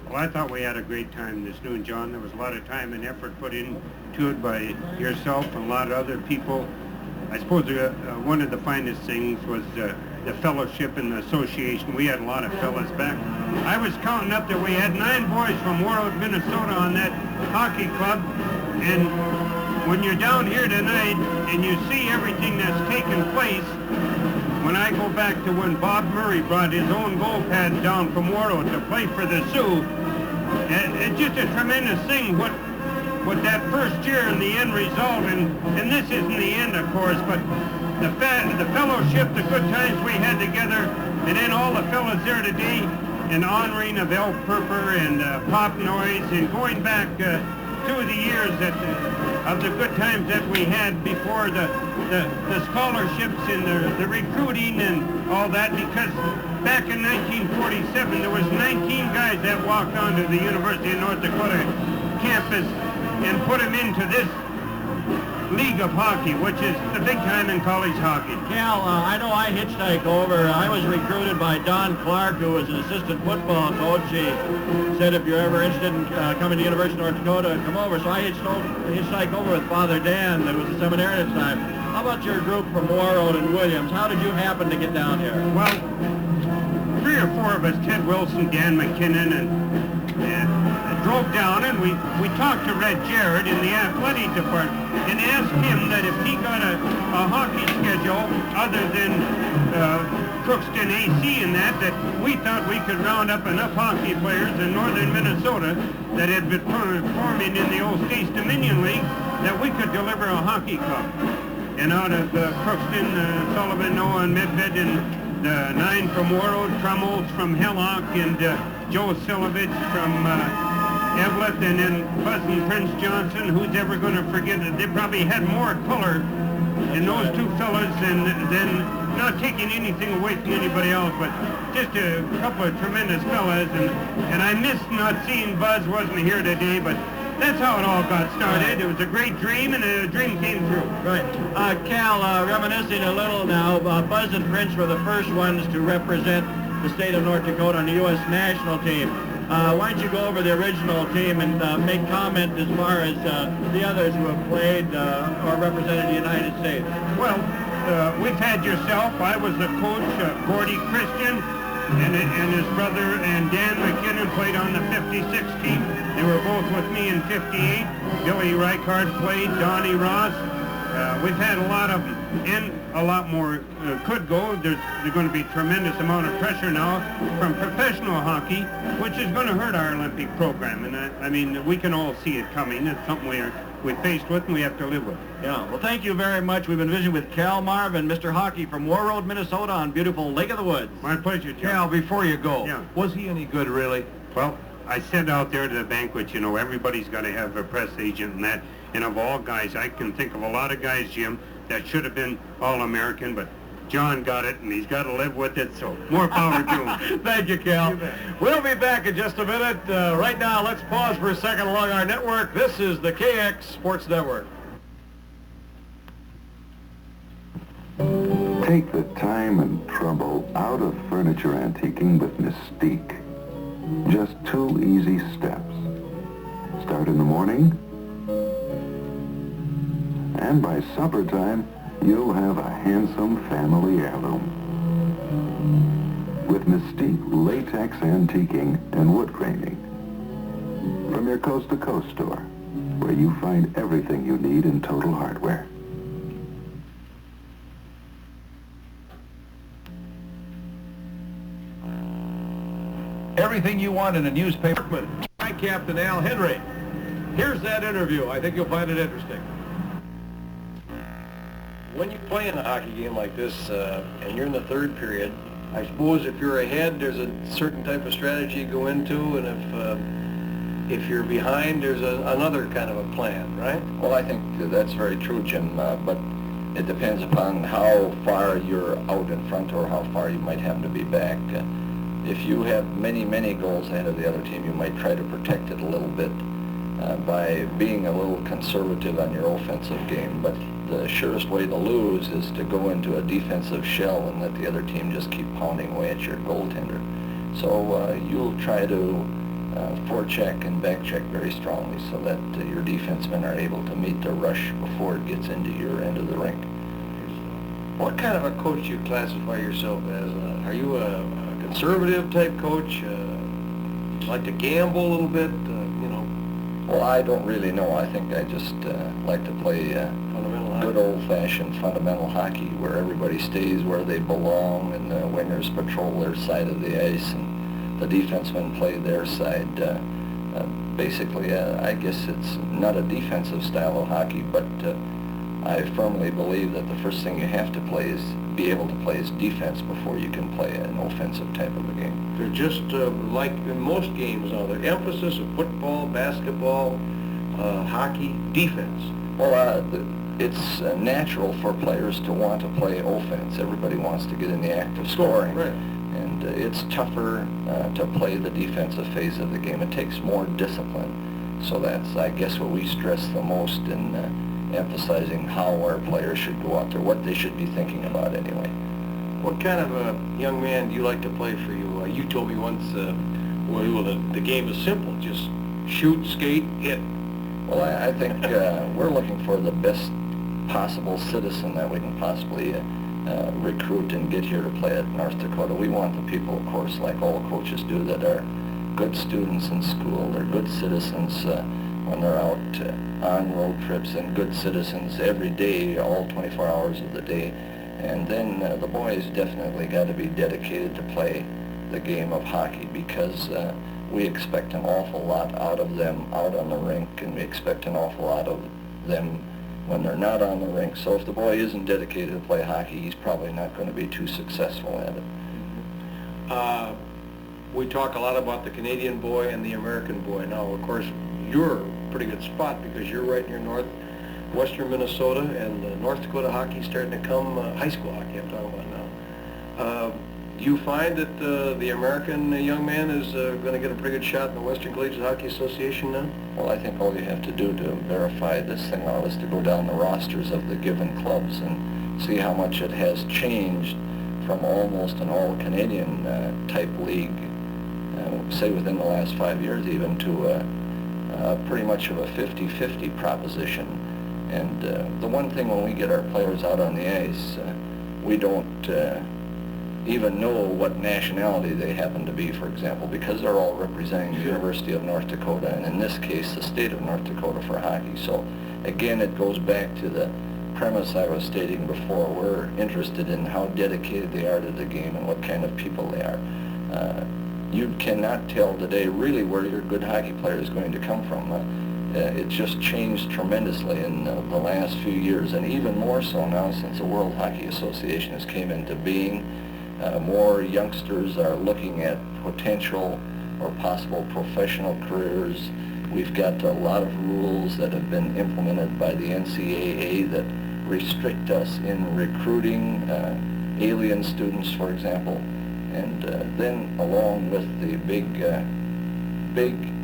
Well, I thought we had a great time this noon, John. There was a lot of time and effort put into it by yourself and a lot of other people. I suppose one of the finest things was the fellowship and the association. We had a lot of fellas back. I was counting up that we had 9 boys from Warroad, Minnesota on that hockey club. And when you're down here tonight and you see everything that's taken place, when I go back to when Bob Murray brought his own goal pad down from Warroad to play for the Sioux, it's just a tremendous thing what that first year and the end result, and this isn't the end, of course, but the fellowship, the good times we had together, and then all the fellas there today, and honoring of Ralph Purpur and Pop Noise, and going back through the years of the good times that we had before the scholarships and the recruiting and all that, because back in 1947 there was 19 guys that walked onto the University of North Dakota campus and put them into this league of hockey, which is the big time in college hockey. Cal, I know I hitchhiked over. I was recruited by Don Clark, who was an assistant football coach. He said if you're ever interested in coming to University of North Dakota, come over. So I hitchhiked over with Father Dan, who was a seminarian at the time. How about your group from Warroad and Williams? How did you happen to get down here? Well, 3 or 4 of us, Ted Wilson, Dan McKinnon, and drove down, and we talked to Red Jarrett in the athletic department and asked him that if he got a hockey schedule other than Crookston AC and that we thought we could round up enough hockey players in northern Minnesota that had been performing in the old States Dominion League that we could deliver a hockey club. And out of Crookston, Sullivan, Noah, and Medved, and 9 from Warroad, Trummels from Hellock, and Joe Silovich from Eveleth, and then Buzz and Prince Johnson. Who's ever going to forget it? They probably had more color in those 2 fellas than not taking anything away from anybody else, but just a couple of tremendous fellas. And I miss not seeing Buzz. Wasn't here today, but that's how it all got started. It was a great dream, and the dream came true. Right. Cal, reminiscing a little now, Buzz and Prince were the first ones to represent the state of North Dakota on the U.S. national team. Why don't you go over the original team and make comment as far as the others who have played or represented the United States? Well, we've had yourself. I was the coach, Gordy Christian, and his brother, and Dan McKinnon played on the 56 team. They were both with me in 58. Billy Reichard played, Donnie Ross. We've had a lot of them. And a lot more could go. There's going to be tremendous amount of pressure now from professional hockey, which is going to hurt our Olympic program. And I mean, we can all see it coming. It's something we're faced with and we have to live with. Yeah, well, thank you very much. We've been visiting with Cal Marvin, Mr. Hockey from War Road, Minnesota on beautiful Lake of the Woods. My pleasure, Joe. Cal, before you go, Yeah. was he any good, really? Well, I said out there to the banquet, you know, everybody's got to have a press agent and that. And of all guys, I can think of a lot of guys, Jim, that should have been All-American, but John got it, and he's got to live with it, so more power to him. Thank you, Cal. We'll be back in just a minute. Right now, let's pause for a second along our network. This is the KX Sports Network. Take the time and trouble out of furniture antiquing with Mystique. Just 2 easy steps. Start in the morning, and by supper time, you'll have a handsome family heirloom. With Mystique latex antiquing and wood craning. From your coast-to-coast store, where you find everything you need in total hardware. Everything you want in a newspaper. Hi, Captain Al Henry. Here's that interview. I think you'll find it interesting. When you play in a hockey game like this, and you're in the third period, I suppose if you're ahead, there's a certain type of strategy you go into, and if you're behind, there's another kind of a plan, right? Well, I think that's very true, Jim, but it depends upon how far you're out in front or how far you might happen to be back. If you have many, many goals ahead of the other team, you might try to protect it a little bit by being a little conservative on your offensive game. But the surest way to lose is to go into a defensive shell and let the other team just keep pounding away at your goaltender. So you'll try to forecheck and backcheck very strongly so that your defensemen are able to meet the rush before it gets into your end of the rink. What kind of a coach do you classify yourself as? Are you a conservative type coach? Like to gamble a little bit? Well, I don't really know. I think I just like to play good old-fashioned fundamental hockey where everybody stays where they belong and the wingers patrol their side of the ice and the defensemen play their side. Basically, I guess it's not a defensive style of hockey, but I firmly believe that the first thing you have to play is be able to play is defense before you can play an offensive type of a game. They're just like in most games now, the emphasis of football, basketball, hockey, defense. Well, it's natural for players to want to play offense. Everybody wants to get in the act of scoring. Right. And it's tougher to play the defensive phase of the game. It takes more discipline. So that's, I guess, what we stress the most in emphasizing how our players should go out there, what they should be thinking about anyway. What kind of a young man do you like to play for you? You told me once, well, the game is simple, just shoot, skate, hit. Well, I think we're looking for the best possible citizen that we can possibly recruit and get here to play at North Dakota. We want the people, of course, like all coaches do, that are good students in school. They're good citizens when they're out on road trips, and good citizens every day, all 24 hours of the day. And then the boys definitely got to be dedicated to play the game of hockey, because we expect an awful lot out of them out on the rink, and we expect an awful lot of them when they're not on the rink. So if the boy isn't dedicated to play hockey, he's probably not going to be too successful at it. We talk a lot about the Canadian boy and the American boy. Now, of course, you're a pretty good spot because you're right near northwestern Minnesota, and North Dakota hockey's starting to come, high school hockey I'm talking about now. Do you find that the American young man is going to get a pretty good shot in the Western Collegiate Hockey Association now? Well, I think all you have to do to verify this thing out is to go down the rosters of the given clubs and see how much it has changed from almost an all-Canadian type league, say within the last 5 years even, to pretty much of a 50-50 proposition. And the one thing when we get our players out on the ice, we don't even know what nationality they happen to be, for example, because they're all representing the University of North Dakota, and in this case, the state of North Dakota for hockey. So, again, it goes back to the premise I was stating before. We're interested in how dedicated they are to the game and what kind of people they are. You cannot tell today really where your good hockey player is going to come from. It's just changed tremendously in the last few years, and even more so now since the World Hockey Association has came into being. More youngsters are looking at potential or possible professional careers. We've got a lot of rules that have been implemented by the NCAA that restrict us in recruiting alien students, for example. And then along with the big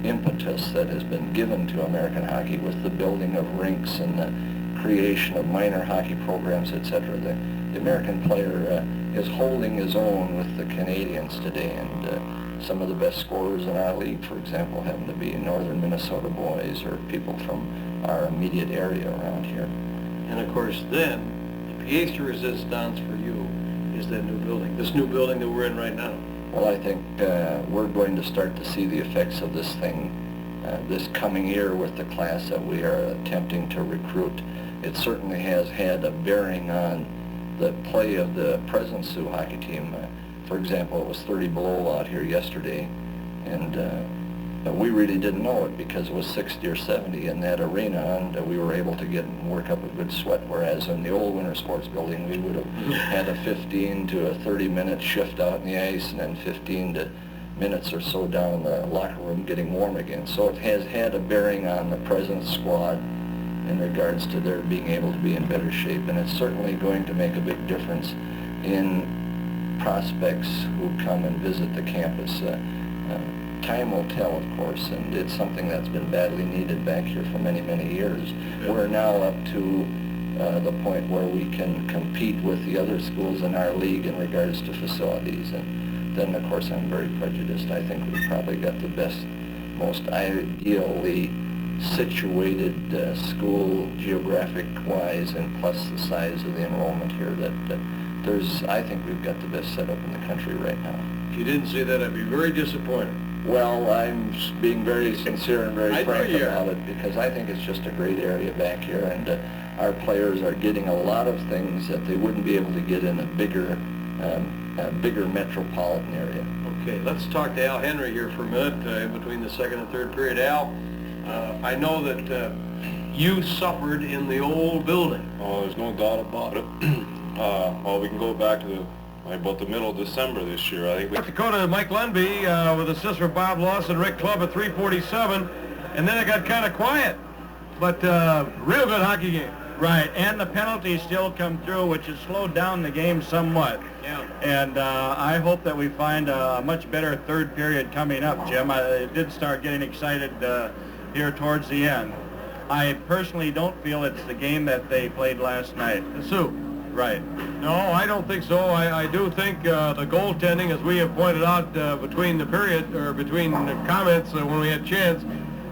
impetus that has been given to American hockey with the building of rinks and the creation of minor hockey programs, etc., the American player is holding his own with the Canadians today, and some of the best scorers in our league, for example, happen to be northern Minnesota boys or people from our immediate area around here. And of course then, the pièce de résistance for you is that new building, this new building that we're in right now. Well, I think we're going to start to see the effects of this thing this coming year with the class that we are attempting to recruit. It certainly has had a bearing on the play of the present Sioux hockey team. For example, it was 30 below out here yesterday, and we really didn't know it because it was 60 or 70 in that arena, and we were able to get and work up a good sweat, whereas in the old winter sports building we would have had a 15 to a 30-minute shift out in the ice and then 15 minutes or so down in the locker room getting warm again. So it has had a bearing on the present squad in regards to their being able to be in better shape, and it's certainly going to make a big difference in prospects who come and visit the campus. Time will tell, of course, and it's something that's been badly needed back here for many, many years. We're now up to the point where we can compete with the other schools in our league in regards to facilities, and then, of course, I'm very prejudiced. I think we've probably got the best, most ideally situated school geographic-wise, and plus the size of the enrollment here, that I think we've got the best setup in the country right now. If you didn't say that, I'd be very disappointed. Well, I'm being very sincere and very frank about it, because I think it's just a great area back here, and our players are getting a lot of things that they wouldn't be able to get in a bigger metropolitan area. Okay, let's talk to Al Henry here for a minute in between the second and third period. Al, I know that you suffered in the old building. Oh, there's no doubt about it. Well, we can go back to about the middle of December this year. I think North Dakota, Mike Lundby with assist from Bob Lawson, Rick Clubb at 3:47, and then it got kind of quiet. But real good hockey game. Right, and the penalties still come through, which has slowed down the game somewhat. Yeah. And I hope that we find a much better third period coming up, Jim. I did start getting excited here towards the end. I personally don't feel it's the game that they played last night. The Sioux. Right. No, I don't think so. I do think the goaltending, as we have pointed out between the period, or between the comments when we had chance,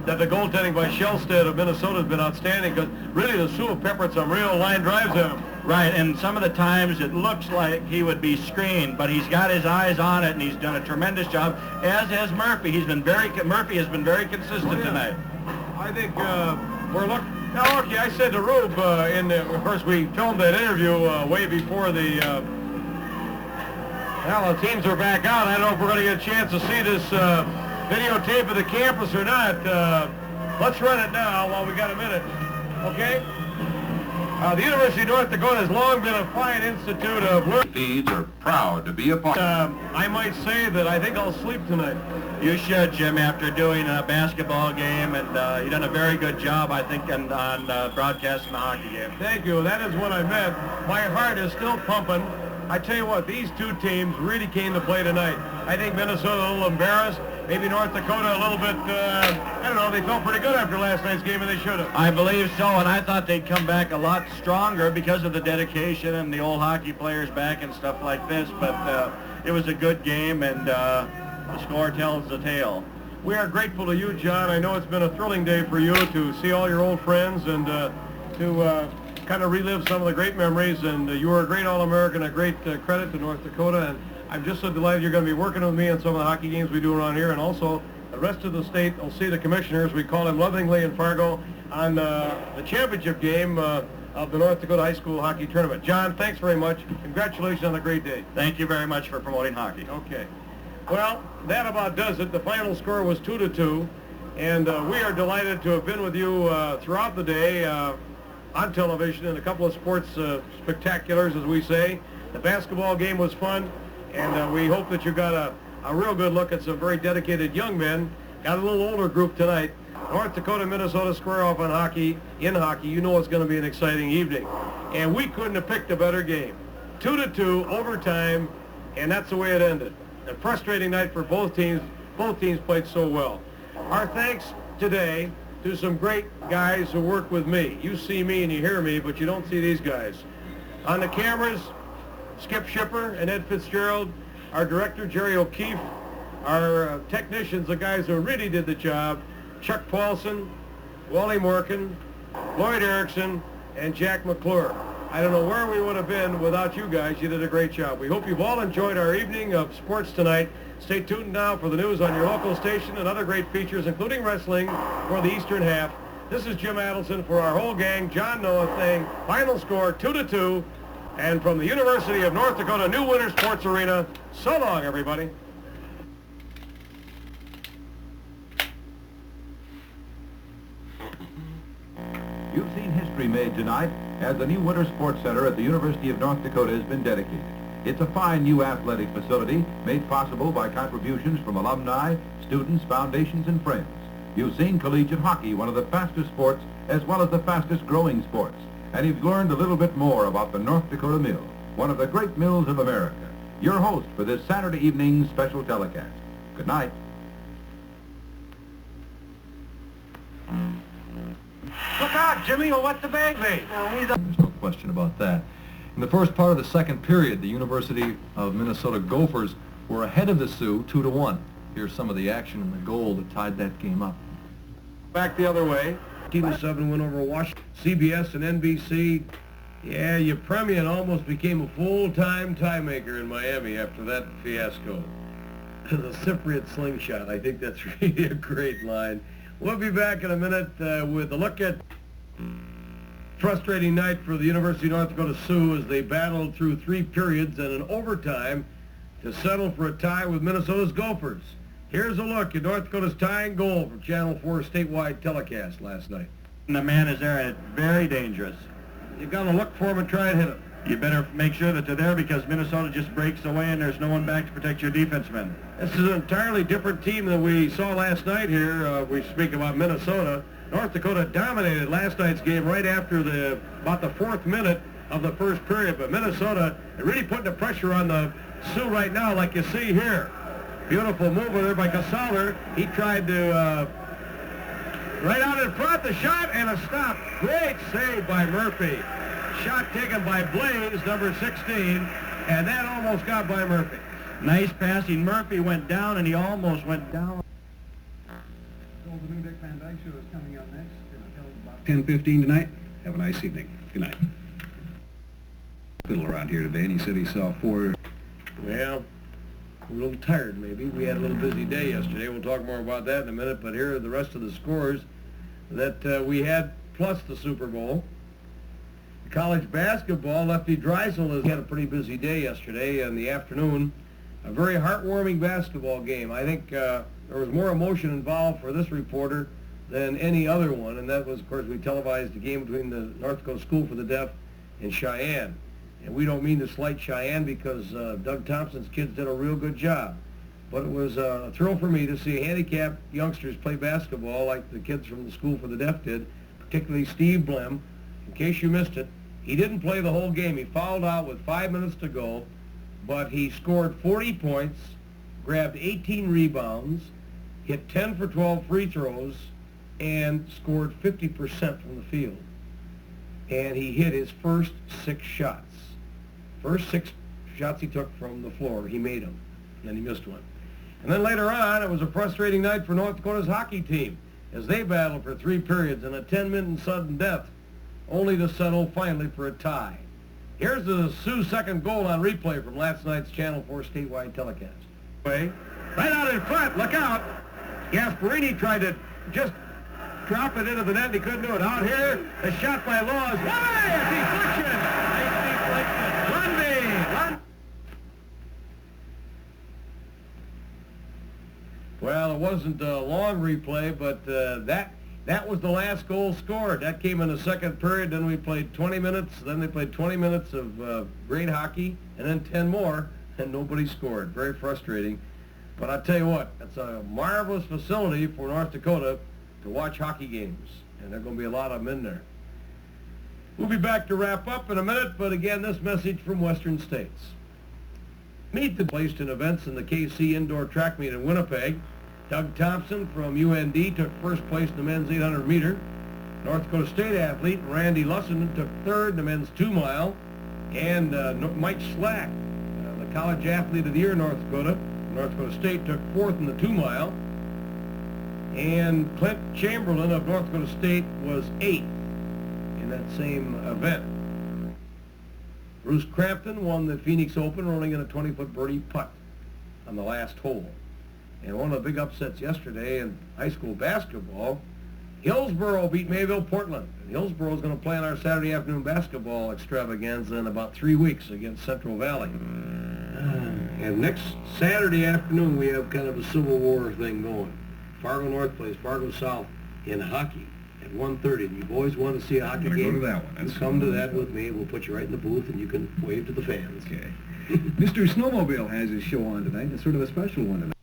that the goaltending by Shellstead of Minnesota has been outstanding, because really the Sioux have peppered some real line drives at him. Right, and some of the times it looks like he would be screened, but he's got his eyes on it, and he's done a tremendous job, as has Murphy. Murphy has been very consistent tonight. I think we're looking. Now, okay, I said to Rube, of course, we filmed that interview way before the teams are back out. I don't know if we're going to get a chance to see this videotape of the campus or not. Let's run it now while we got a minute, okay? The University of North Dakota has long been a fine institute of learning. Feeds are proud to be a part. I might say that I think I'll sleep tonight. You should, Jim, after doing a basketball game, and you've done a very good job, I think, on broadcasting the hockey game. Thank you. That is what I meant. My heart is still pumping. I tell you what, these two teams really came to play tonight. I think Minnesota a little embarrassed. Maybe North Dakota a little bit, I don't know, they felt pretty good after last night's game, and they should have. I believe so, and I thought they'd come back a lot stronger because of the dedication and the old hockey players back and stuff like this, but it was a good game, and the score tells the tale. We are grateful to you, John. I know it's been a thrilling day for you to see all your old friends and to kind of relive some of the great memories, and you were a great All-American, a great credit to North Dakota, and I'm just so delighted you're going to be working with me on some of the hockey games we do around here, and also the rest of the state will see the commissioners, we call them lovingly in Fargo, on the championship game of the North Dakota High School Hockey Tournament. John, thanks very much. Congratulations on a great day. Thank you very much for promoting hockey. Okay. Well, that about does it. The final score was 2-2, and we are delighted to have been with you throughout the day on television and a couple of sports spectaculars, as we say. The basketball game was fun, and we hope that you got a real good look at some very dedicated young men. Got a little older group tonight. North Dakota, Minnesota square off on hockey. In hockey, you know it's going to be an exciting evening. And we couldn't have picked a better game. 2-2, overtime, and that's the way it ended. A frustrating night for both teams. Both teams played so well. Our thanks today to some great guys who work with me. You see me and you hear me, but you don't see these guys. On the cameras, Skip Shipper and Ed Fitzgerald, our director, Jerry O'Keefe, our technicians, the guys who really did the job, Chuck Paulson, Wally Morkin, Lloyd Erickson, and Jack McClure. I don't know where we would have been without you guys. You did a great job. We hope you've all enjoyed our evening of sports tonight. Stay tuned now for the news on your local station and other great features, including wrestling, for the Eastern half. This is Jim Adelson for our whole gang, John Noah saying final score 2-2. And from the University of North Dakota New Winter Sports Arena, so long, everybody. You've seen history made tonight as the new Winter Sports Center at the University of North Dakota has been dedicated. It's a fine new athletic facility made possible by contributions from alumni, students, foundations, and friends. You've seen collegiate hockey, one of the fastest sports as well as the fastest growing sports. And you've learned a little bit more about the North Dakota Mill, one of the great mills of America. Your host for this Saturday evening special telecast. Good night. Look out, Jimmy, or what's the bag made? There's no question about that. In the first part of the second period, the University of Minnesota Gophers were ahead of the Sioux 2-1. Here's some of the action in the goal that tied that game up. Back the other way. 15-7 win over Washington. CBS and NBC. Yeah, your Premian almost became a full-time tie maker in Miami after that fiasco. The Cypriot slingshot. I think that's really a great line. We'll be back in a minute with a look at frustrating night for the University of North Dakota Sioux as they battled through 3 periods and an overtime to settle for a tie with Minnesota's Gophers. Here's a look at North Dakota's tying goal from Channel 4 statewide telecast last night. And the man is there and it's very dangerous. You've got to look for him and try and hit him. You better make sure that they're there because Minnesota just breaks away and there's no one back to protect your defensemen. This is an entirely different team than we saw last night here. We speak about Minnesota. North Dakota dominated last night's game right after about the 4th minute of the first period, but Minnesota is really putting the pressure on the Sioux right now, like you see here. Beautiful move there by Cassaller. He tried to right out in front, the shot and a stop. Great save by Murphy. Shot taken by Blaze, number 16, and that almost got by Murphy. Nice passing. Murphy went down, and he almost went down. So the new Dick Van Dyke show is coming up next. 10:15 tonight. Have a nice evening. Good night. Fiddle around here today, and he said he saw 4. Well, we're a little tired maybe. We had a little busy day yesterday. We'll talk more about that in a minute, but here are the rest of the scores that we had plus the Super Bowl. College basketball, Lefty Dreisel has had a pretty busy day yesterday in the afternoon. A very heartwarming basketball game. I think there was more emotion involved for this reporter than any other one, and that was, of course, we televised the game between the North Dakota School for the Deaf and Cheyenne. And we don't mean to slight Cheyenne because Doug Thompson's kids did a real good job. But it was a thrill for me to see handicapped youngsters play basketball like the kids from the School for the Deaf did, particularly Steve Blem. In case you missed it, he didn't play the whole game. He fouled out with 5 minutes to go, but he scored 40 points, grabbed 18 rebounds, hit 10 for 12 free throws, and scored 50% from the field. And he hit his first 6 shots. First 6 shots he took from the floor, he made them. Then he missed one. And then later on, it was a frustrating night for North Dakota's hockey team as they battled for 3 periods and a 10-minute sudden death, only to settle finally for a tie. Here's the Sioux second goal on replay from last night's Channel 4 statewide telecast. Right out in front, look out. Gasparini tried to just drop it into the net. He couldn't do it. Out here, a shot by Laws. Why? A deflection. Nice deflection. Lundy. Well, it wasn't a long replay, but that was the last goal scored. That came in the second period. Then we played 20 minutes. Then they played 20 minutes of great hockey, and then 10 more, and nobody scored. Very frustrating. But I tell you what, it's a marvelous facility for North Dakota to watch hockey games, and there are going to be a lot of them in there. We'll be back to wrap up in a minute, but again, this message from Western States. Meet the placed in events in the KC Indoor Track Meet in Winnipeg. Doug Thompson from UND took first place in the men's 800 meter. North Dakota State athlete Randy Lusson took third in the men's 2 mile. And Mike Slack, the college athlete of the year in North Dakota State, took fourth in the 2 mile. And Clint Chamberlain of North Dakota State was 8th in that same event. Bruce Crampton won the Phoenix Open rolling in a 20-foot birdie putt on the last hole. And one of the big upsets yesterday in high school basketball, Hillsboro beat Mayville Portland. And Hillsboro is going to play on our Saturday afternoon basketball extravaganza in about 3 weeks against Central Valley. And next Saturday afternoon we have kind of a Civil War thing going. Fargo North plays Fargo South in hockey at 1:30. And you boys want to see a hockey game? Go to that one. You come to that with me. We'll put you right in the booth and you can wave to the fans. Okay. Mr. Snowmobile has his show on tonight. It's sort of a special one tonight.